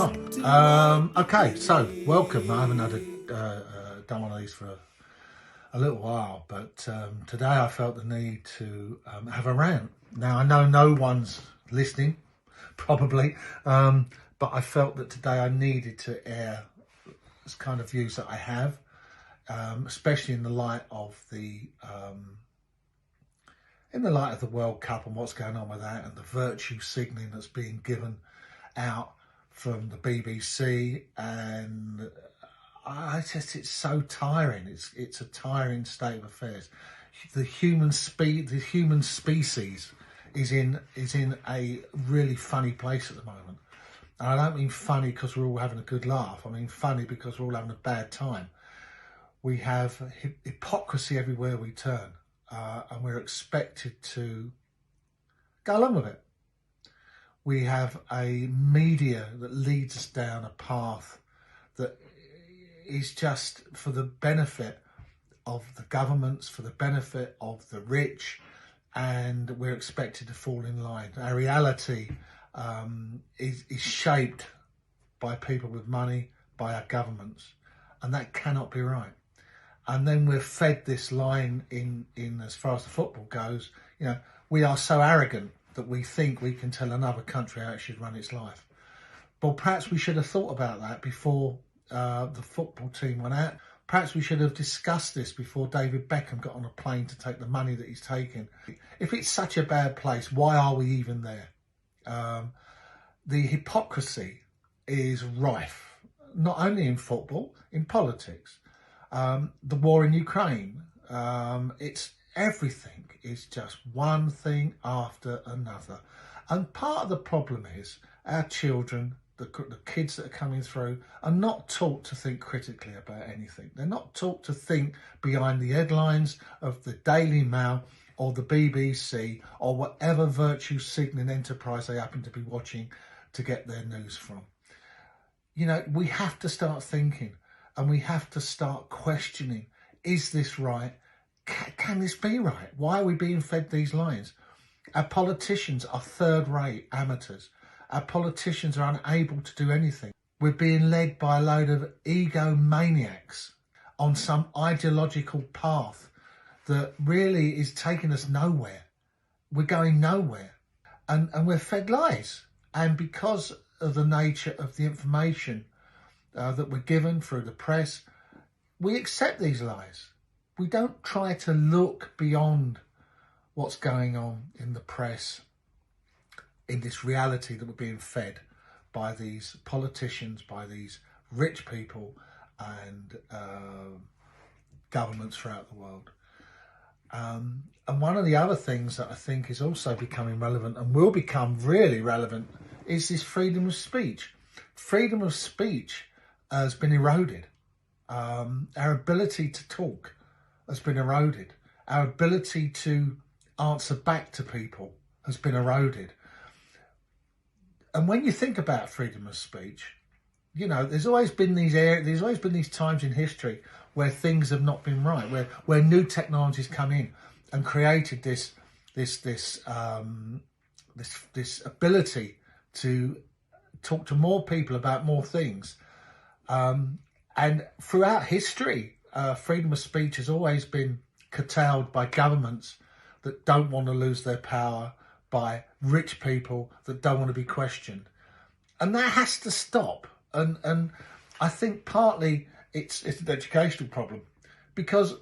Okay, so welcome. I haven't done one of these for a little while, but today I felt the need to have a rant. Now I know no one's listening, probably, but I felt that today I needed to air this kind of views that I have, especially in the light of the World Cup and what's going on with that, and the virtue signalling that's being given out from the BBC, and it's so tiring. It's a tiring state of affairs. The human species is in a really funny place at the moment. And I don't mean funny because we're all having a good laugh. I mean funny because we're all having a bad time. We have hypocrisy everywhere we turn, and we're expected to go along with it. We have a media that leads us down a path that is just for the benefit of the governments, for the benefit of the rich, and we're expected to fall in line. Our reality is shaped by people with money, by our governments, and that cannot be right. And then we're fed this line in as far as the football goes. You know, we are so arrogant that we think we can tell another country how it should run its life. Well, perhaps we should have thought about that before the football team went out. Perhaps we should have discussed this before David Beckham got on a plane to take the money that he's taking. If it's such a bad place, why are we even there? The hypocrisy is rife, not only in football, in politics. The war in Ukraine, it's everything is just one thing after another. And part of the problem is our children, the kids that are coming through, are not taught to think critically about anything. They're not taught to think behind the headlines of the Daily Mail or the BBC or whatever virtue signalling enterprise they happen to be watching to get their news from. You know, we have to start thinking, and we have to start questioning, is this right? Can this be right? Why are we being fed these lines? Our politicians are third-rate amateurs. Our politicians are unable to do anything. We're being led by a load of egomaniacs on some ideological path that really is taking us nowhere. We're going nowhere. And we're fed lies. And because of the nature of the information that we're given through the press, we accept these lies. We don't try to look beyond what's going on in the press, in this reality that we're being fed by these politicians, by these rich people and governments throughout the world. And one of the other things that I think is also becoming relevant and will become really relevant is this freedom of speech. Freedom of speech has been eroded. Our ability to talk has been eroded. Our ability to answer back to people has been eroded. And when you think about freedom of speech, you know, there's always been these times in history where things have not been right, where new technologies come in and created this ability to talk to more people about more things. And throughout history, freedom of speech has always been curtailed by governments that don't want to lose their power, by rich people that don't want to be questioned. And that has to stop. And I think partly it's an educational problem, because,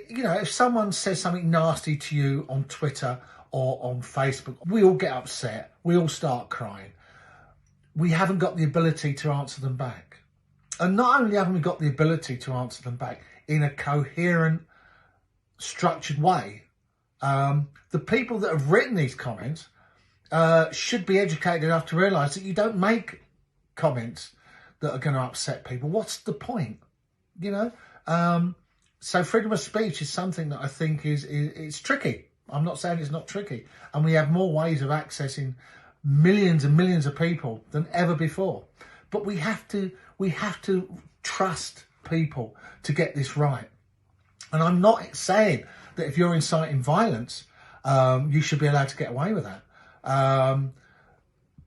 you know, if someone says something nasty to you on Twitter or on Facebook, we all get upset. We all start crying. We haven't got the ability to answer them back. And not only haven't we got the ability to answer them back in a coherent, structured way, the people that have written these comments should be educated enough to realise that you don't make comments that are going to upset people. What's the point? You know? So freedom of speech is something that I think is tricky. I'm not saying it's not tricky. And we have more ways of accessing millions and millions of people than ever before. But we have to trust people to get this right. And I'm not saying that if you're inciting violence, you should be allowed to get away with that.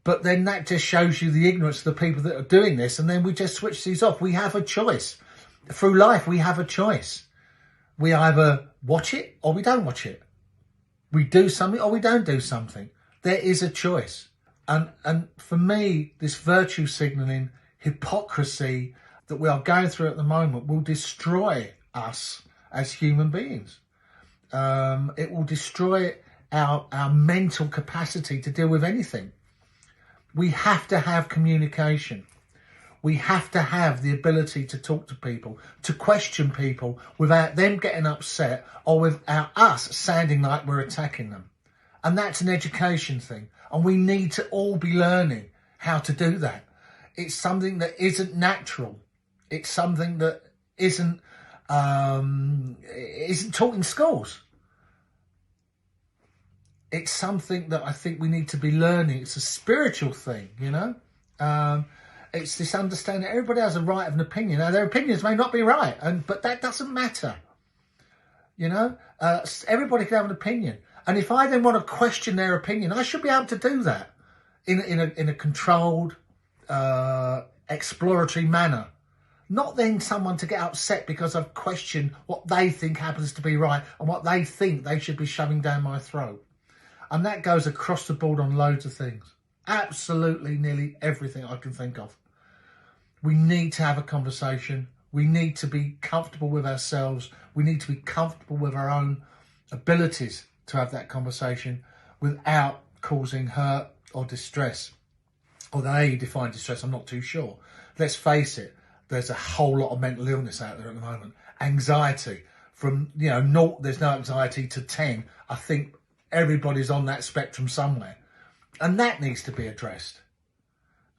But then that just shows you the ignorance of the people that are doing this, and then we just switch these off. We have a choice. Through life, we have a choice. We either watch it or we don't watch it. We do something or we don't do something. There is a choice. And for me, this virtue signalling hypocrisy that we are going through at the moment will destroy us as human beings. It will destroy our mental capacity to deal with anything. We have to have communication. We have to have the ability to talk to people, to question people without them getting upset or without us sounding like we're attacking them. And that's an education thing. And we need to all be learning how to do that. It's something that isn't natural. It's something that isn't taught in schools. It's something that I think we need to be learning. It's a spiritual thing, you know. It's this understanding that everybody has a right of an opinion. Now, their opinions may not be right, but that doesn't matter. You know, everybody can have an opinion. And if I then want to question their opinion, I should be able to do that in a controlled, exploratory manner. Not then someone to get upset because I've questioned what they think happens to be right and what they think they should be shoving down my throat. And that goes across the board on loads of things. Absolutely nearly everything I can think of. We need to have a conversation. We need to be comfortable with ourselves. We need to be comfortable with our own abilities to have that conversation without causing hurt or distress. Although how you define distress, I'm not too sure. Let's face it, there's a whole lot of mental illness out there at the moment. Anxiety from, 0, there's no anxiety, to 10. I think everybody's on that spectrum somewhere. And that needs to be addressed.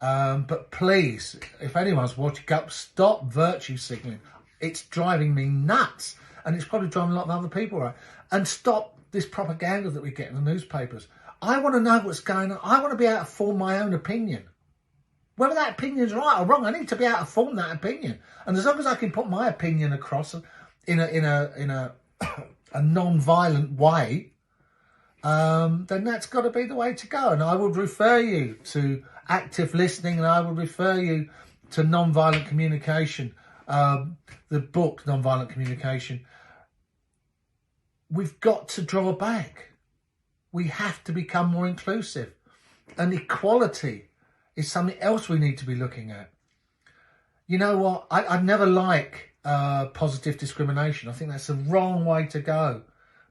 But please, if anyone's watching up, stop virtue signalling. It's driving me nuts. And it's probably driving a lot of other people, right? And stop this propaganda that we get in the newspapers. I want to know what's going on. I want to be able to form my own opinion. Whether that opinion is right or wrong, I need to be able to form that opinion. And as long as I can put my opinion across in a non-violent way, then that's got to be the way to go. And I would refer you to active listening, and I would refer you to non-violent communication, the book Non-Violent Communication. We've got to draw back. We have to become more inclusive. And equality is something else we need to be looking at. You know what? I never like positive discrimination. I think that's the wrong way to go,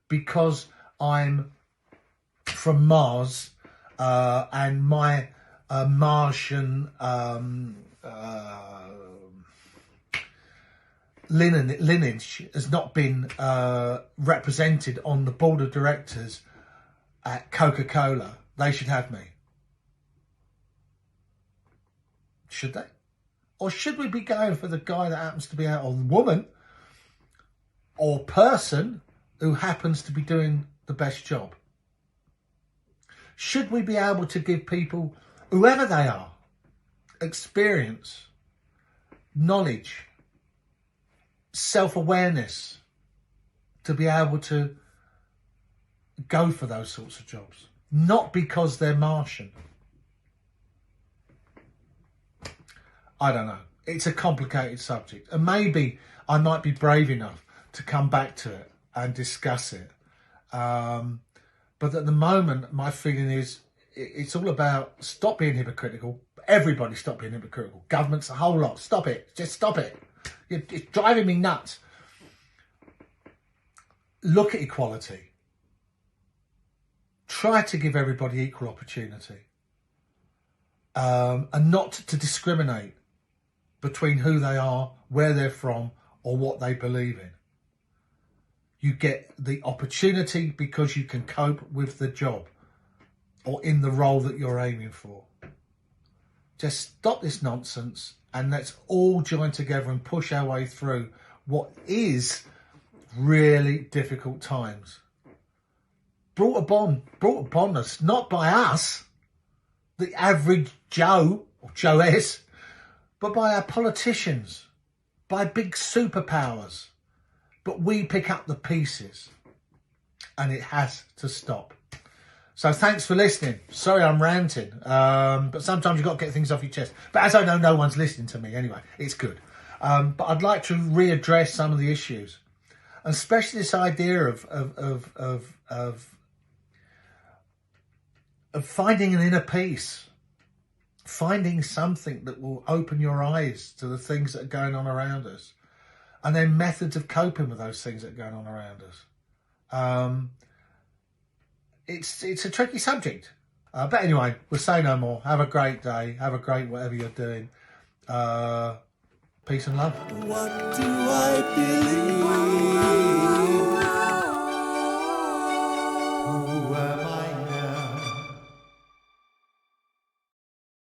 because I'm from Mars, and my Martian lineage has not been represented on the board of directors at Coca-Cola. They should have me. Should they? Or should we be going for the guy that happens to be out, or the woman or person who happens to be doing the best job? Should we be able to give people, whoever they are, experience, knowledge, self-awareness to be able to go for those sorts of jobs? Not because they're Martian. I don't know. It's a complicated subject. And maybe I might be brave enough to come back to it and discuss it. But at the moment, my feeling is it's all about stop being hypocritical. Everybody stop being hypocritical. Governments, a whole lot. Stop it. Just stop it. It's driving me nuts. Look at equality. Try to give everybody equal opportunity. And not to discriminate between who they are, where they're from, or what they believe in. You get the opportunity because you can cope with the job or in the role that you're aiming for. Just stop this nonsense and let's all join together and push our way through what is really difficult times. Brought upon us, not by us, the average Joe or Joess, but by our politicians, by big superpowers. But we pick up the pieces, and it has to stop. So thanks for listening. Sorry I'm ranting, but sometimes you've got to get things off your chest. But as I know, no one's listening to me anyway. It's good. But I'd like to readdress some of the issues, and especially this idea of finding an inner peace, finding something that will open your eyes to the things that are going on around us, and then methods of coping with those things that are going on around us. It's a tricky subject, but anyway, we'll say no more. Have a great day. Have a great whatever you're doing. Peace and love. What do I believe?